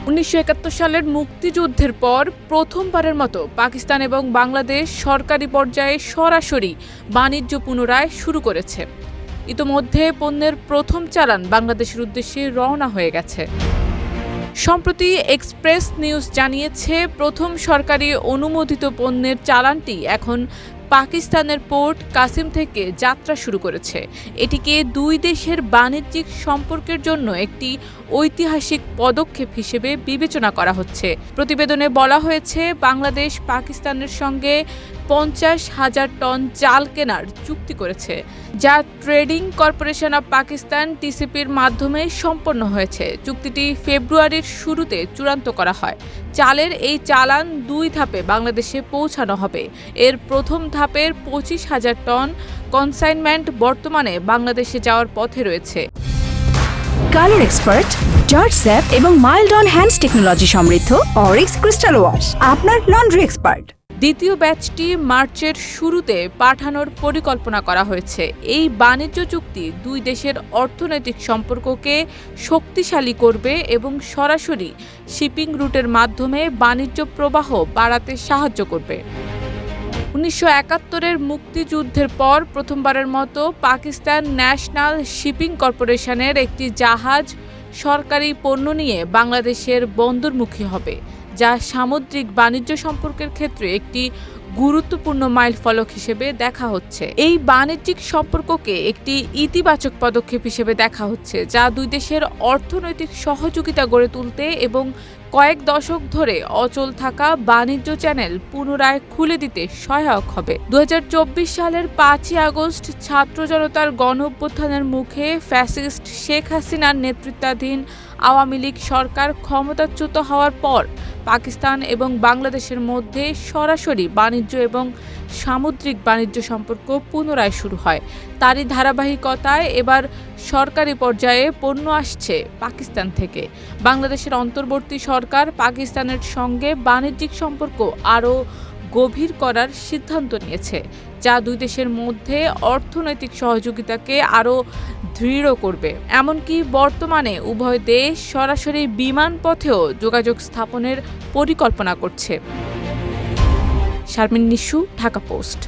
1971 সালের মুক্তিযুদ্ধের পর প্রথমবারের মতো পাকিস্তান এবং বাংলাদেশ সরকারি পর্যায়ে সরাসরি বাণিজ্য পুনরায় শুরু করেছে। ইতোমধ্যে পণ্যের প্রথম চালান বাংলাদেশের উদ্দেশ্যে রওনা হয়ে গেছে। সম্প্রতি এক্সপ্রেস নিউজ জানিয়েছে, প্রথম সরকারি অনুমোদিত পণ্যের চালানটি এখন পাকিস্তানের পোর্ট কাসিম থেকে যাত্রা শুরু করেছে। এটিকে দুই দেশের বাণিজ্যিক সম্পর্কের জন্য একটি ঐতিহাসিক পদক্ষেপ হিসেবে বিবেচনা করা হচ্ছে। প্রতিবেদনে বলা হয়েছে, বাংলাদেশ পাকিস্তানের সঙ্গে 50,000 টন চাল কেনার চুক্তি করেছে, যা ট্রেডিং কর্পোরেশন অব পাকিস্তান টিসিপির মাধ্যমে সম্পন্ন হয়েছে। চুক্তিটি ফেব্রুয়ারির শুরুতে চূড়ান্ত করা হয়। চালের এই চালান দুই ধাপে বাংলাদেশে পৌঁছানো হবে। এর প্রথম ধাপের 25,000 টন কনসাইনমেন্ট বর্তমানে বাংলাদেশে যাওয়ার পথে রয়েছে। কালার এক্সপার্ট, জর্জ স্যাপ এবং মাইল্ড অন হ্যান্ডস টেকনোলজি সমৃদ্ধ অরিক্স ক্রিস্টাল ওয়াশ আপনার লন্ড্রি এক্সপার্ট। দ্বিতীয় ব্যাচটি মার্চের শুরুতে পাঠানোর পরিকল্পনা করা হয়েছে। এই বাণিজ্য চুক্তি দুই দেশের অর্থনৈতিক সম্পর্ককে শক্তিশালী করবে এবং সরাসরি শিপিং রুটের মাধ্যমে বাণিজ্য প্রবাহ বাড়াতে সাহায্য করবে। 1971-এর মুক্তিযুদ্ধের পর প্রথমবারের মতো পাকিস্তান ন্যাশনাল শিপিং কর্পোরেশনের একটি জাহাজ সরকারি পণ্য নিয়ে বাংলাদেশের বন্দরমুখী হবে, যা সামুদ্রিক বাণিজ্য সম্পর্কের ক্ষেত্রে একটি গুরুত্বপূর্ণ মাইলফলক হিসেবে দেখা হচ্ছে। এই বাণিজ্যিক সম্পর্ককে একটি ইতিবাচক পদক্ষেপ হিসেবে দেখা হচ্ছে, যা দুই দেশের অর্থনৈতিক সহযোগিতা গড়ে তুলতে এবং কয়েক দশক ধরে অচল থাকা বাণিজ্য চ্যানেল পুনরায় খুলে দিতে সহায়ক হবে। 2024 সালের 5ই আগস্ট ছাত্র জনতার গণঅভ্যুত্থানের মুখে ফ্যাসিস্ট শেখ হাসিনার নেতৃত্বাধীন আওয়ামী লীগ সরকার ক্ষমতাচ্যুত হওয়ার পর পাকিস্তান এবং বাংলাদেশের মধ্যে সরাসরি বাণিজ্য এবং সামুদ্রিক বাণিজ্য সম্পর্ক পুনরায় শুরু হয়। তারই ধারাবাহিকতায় এবার সরকারি পর্যায়ে পণ্য আসছে পাকিস্তান থেকে। বাংলাদেশের অন্তর্বর্তী সরকার পাকিস্তানের সঙ্গে বাণিজ্যিক সম্পর্ক আরও গভীর করার সিদ্ধান্ত নিয়েছে, যা দুই দেশের মধ্যে অর্থনৈতিক সহযোগিতাকে আরও দৃঢ় করবে। এমনকি বর্তমানে উভয় দেশ সরাসরি বিমান পথেও যোগাযোগ স্থাপনের পরিকল্পনা করছে। শারমিন নিশু, ঢাকা পোস্ট।